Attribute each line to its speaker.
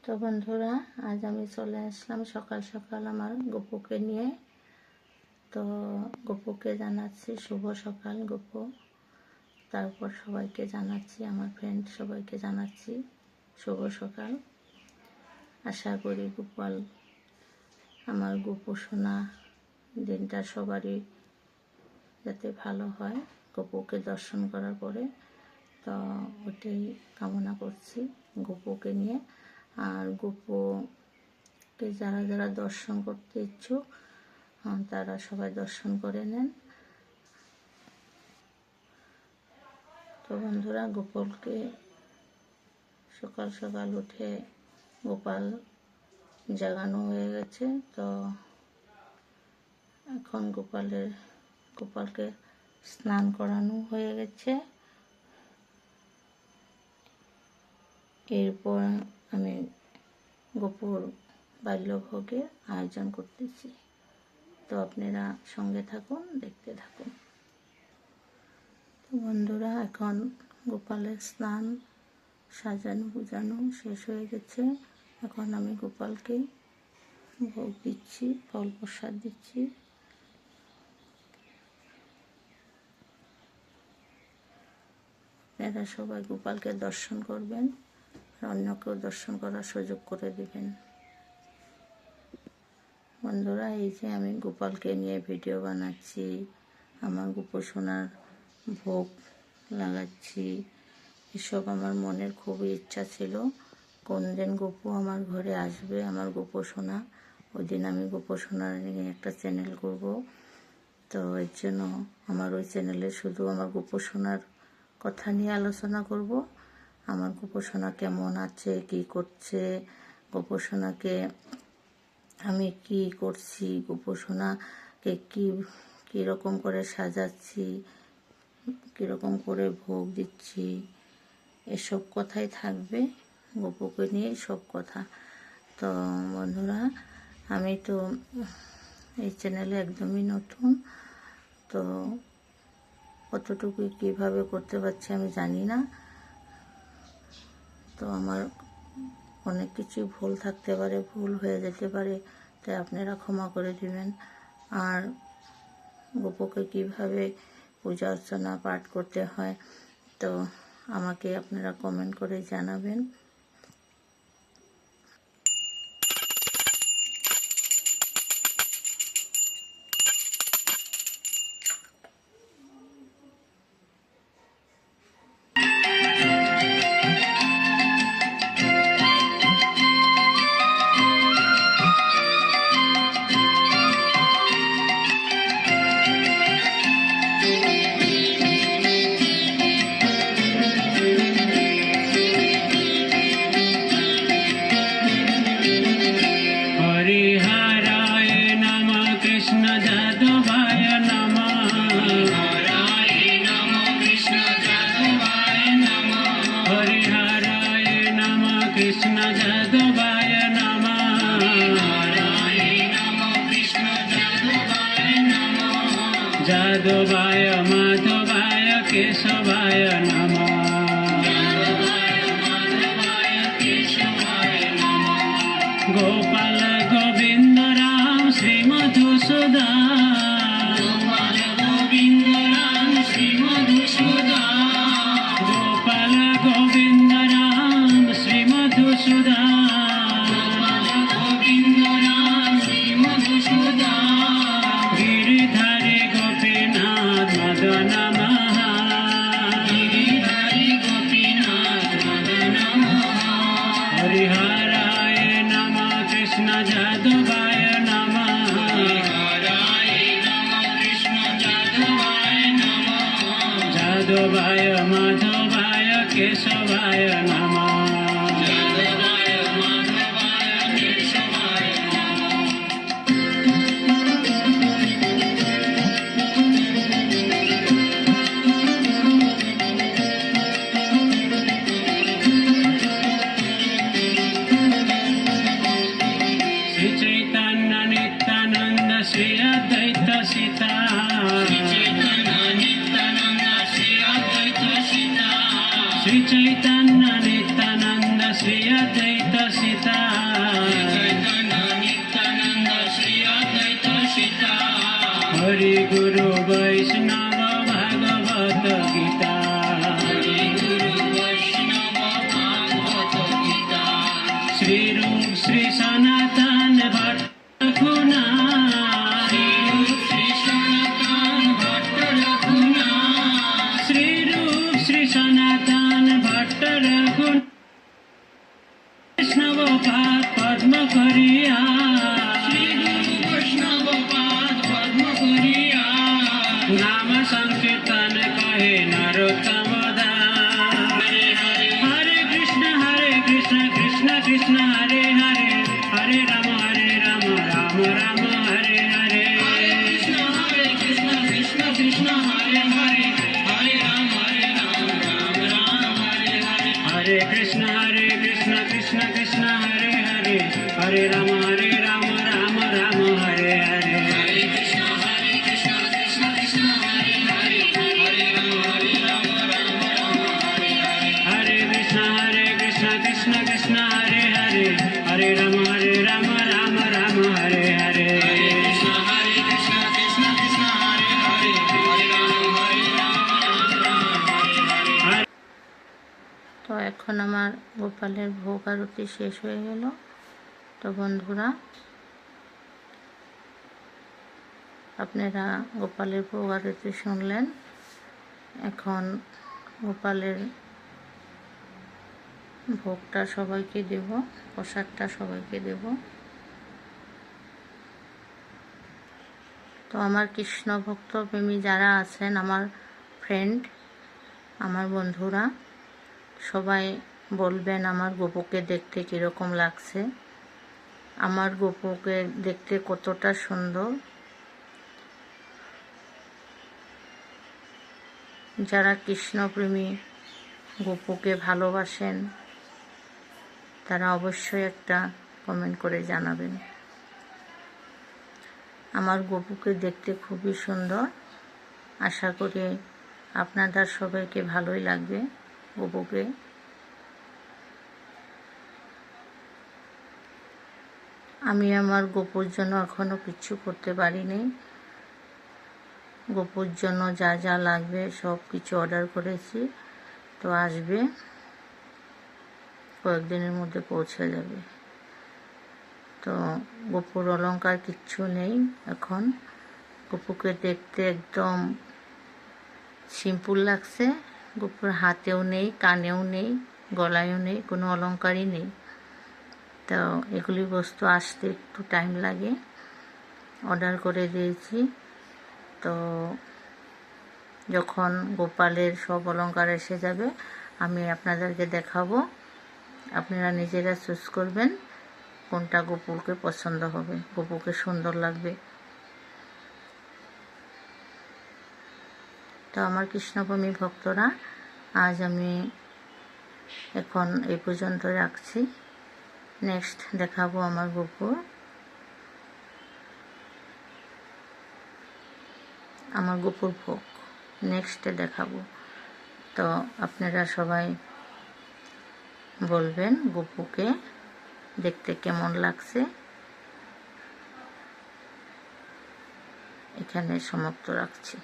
Speaker 1: তো বন্ধুরা, আজ আমি চলে আসলাম সকাল সকাল আমার গপুকে নিয়ে। তো গপুকে জানাচ্ছি শুভ সকাল গপু। তারপর সবাইকে জানাচ্ছি, আমার ফ্রেন্ড সবাইকে জানাচ্ছি শুভ সকাল। আশা করি গোপাল আমার গপু সোনা দিনটা সবারই যাতে ভালো হয় গপুকে দর্শন করার পরে। তো ওটাই কামনা করছি গপুকে নিয়ে। আর গপুকে যারা যারা দর্শন করতে ইচ্ছুক তারা সবাই দর্শন করে নেন। তো বন্ধুরা, গোপালকে সকাল সকাল উঠে গোপাল জাগানো হয়ে গেছে। তো এখন গোপালকে স্নান করানো হয়ে গেছে। এরপর আমি গপুর বাল্যভোগের আয়োজন করতেছি। তো আপনারা সঙ্গে থাকুন, দেখতে থাকুন। তো বন্ধুরা, এখন গোপালের স্নান সাজানো গুজানো শেষ হয়ে গেছে। এখন আমি গোপালকে ভোগ দিচ্ছি, ফল প্রসাদ দিচ্ছি। আপনারা সবাই গোপালকে দর্শন করবেন আর অন্যকেও দর্শন করার সুযোগ করে দিবেন। বন্ধুরা, এই যে আমি গোপালকে নিয়ে ভিডিও বানাচ্ছি, আমার গোপু সোনার ভোগ লাগাচ্ছি, এসব আমার মনের খুবই ইচ্ছা ছিল। কোন দিন গপু আমার ঘরে আসবে, আমার গোপু সোনা, ওই দিন আমি গোপু সোনার নিয়ে একটা চ্যানেল করব। তো এর জন্য আমার ওই চ্যানেলে শুধু আমার গোপু সোনার কথা নিয়ে আলোচনা করব। আমার গোপু সোনা কেমন আছে, কি করছে, গোপু সোনাকে আমি কি করছি, গোপু সোনাকে কীরকম করে সাজাচ্ছি, কীরকম করে ভোগ দিচ্ছি, এসব কথাই থাকবে, গপুকে নিয়ে সব কথা। তো বন্ধুরা, আমি তো এই চ্যানেলে একদমই নতুন, তো কতটুকু কীভাবে করতে পারছি আমি জানি না। তো আমার অনেক কিছু ভুল থাকতে পারে, ভুল হয়ে যেতে পারে, তাই আপনারা ক্ষমা করে দিবেন। আর গপুকে কীভাবে পূজা অর্চনা পাঠ করতে হয় তো আমাকে আপনারা কমেন্ট করে জানাবেন।
Speaker 2: कृष्ण जादवाय नमः। जादवाय माधवाय केशवाय नमः। गोपाल गोविंद राम श्री मधुसूदन। गोपाल गोविंद राम श्री मधुसूदन। गोपाल गोविंद राम श्री मधुसूदन। गोविंद राम श्री मधुसूदन। गिरिधारी गोपीनाथ मदन नमः। गिरिधारी गोपीनाथ मदन नमः। हरिहराय नमः कृष्ण जादवाय नमः। हरिहराय नमः कृष्ण जादवाय नमः। जादवाय माधवाय केशवाय नमः। जादवाय माधवाय केशवाय नमः। श्री অদ্বৈত সীতা হরি গুরু বৈষ্ণব ভাগবত গীতা শ্রী রূপ শ্রী সনাতন ভট্ট রঘুনাথ শ্রী রূপ শ্রী সনাতন ভট্ট রঘুনাথ বৈষ্ণব পাদ পদ্ম করিয়া नाम संकीर्तन कहे नरोत्तम दास हरे कृष्ण कृष्ण कृष्ण हरे हरे हरे राम राम राम हरे हरे कृष्ण कृष्ण हरे हरे हरे राम राम हरे हरे हरे कृष्ण कृष्ण कृष्ण हरे हरे हरे राम राम हरे हरे कृष्ण कृष्ण हरे हरे हरे राम राम राम हरे हरे
Speaker 1: তো এখন আমার গোপালের ভোগ আরতি শেষ হয়ে গেল। তো বন্ধুরা, আপনারা গোপালের ভোগ আরতি শুনলেন। এখন গোপালের ভোগটা সবাইকে দেব, প্রসাদটা সবাইকে দেব। তো আমার কৃষ্ণ ভক্ত প্রেমী যারা আছেন, আমার ফ্রেন্ড, আমার বন্ধুরা, সবাই বলবেন আমার গোপুকে দেখতে কীরকম লাগছে, আমার গোপুকে দেখতে কতটা সুন্দর। যারা কৃষ্ণপ্রেমী, গোপুকে ভালোবাসেন, তারা অবশ্যই একটা কমেন্ট করে জানাবেন। আমার গোপুকে দেখতে খুবই সুন্দর। আশা করি আপনাদের সবাইকে ভালোই লাগবে গোপুকে। আমি আমার গোপুর জন্য এখনো কিছু করতে পারিনি। গোপুর জন্য যা যা লাগবে সব কিছু অর্ডার করেছি, তো আসবে, কয়েকদিনের মধ্যে পৌঁছে যাবে। তো গোপুর অলংকার কিচ্ছু নেই এখন। গোপুকে দেখতে একদম সিম্পল লাগছে। গোপুর হাতেও নেই, কানেও নেই, গলায়ও নেই, কোনো অলংকারই নেই। তো এগুলি বস্তু আসতে একটু টাইম লাগে, অর্ডার করে দিয়েছি। তো যখন গোপালের সব অলংকার এসে যাবে আমি আপনাদেরকে দেখাবো। আপনারা নিজেরা চুজ করবেন কোনটা গোপুকে পছন্দ হবে, গোপুকে সুন্দর লাগবে। তো আমার কৃষ্ণপ্রেমী ভক্তরা, আজ আমি এখন এই পর্যন্ত রাখছি। নেক্সট দেখাবো আমার গোপুর, আমার গোপুর ভোগ নেক্সটে দেখাবো। তো আপনারা সবাই বলবেন গোপুকে দেখতে কেমন লাগছে। এখানে সমাপ্ত রাখছি।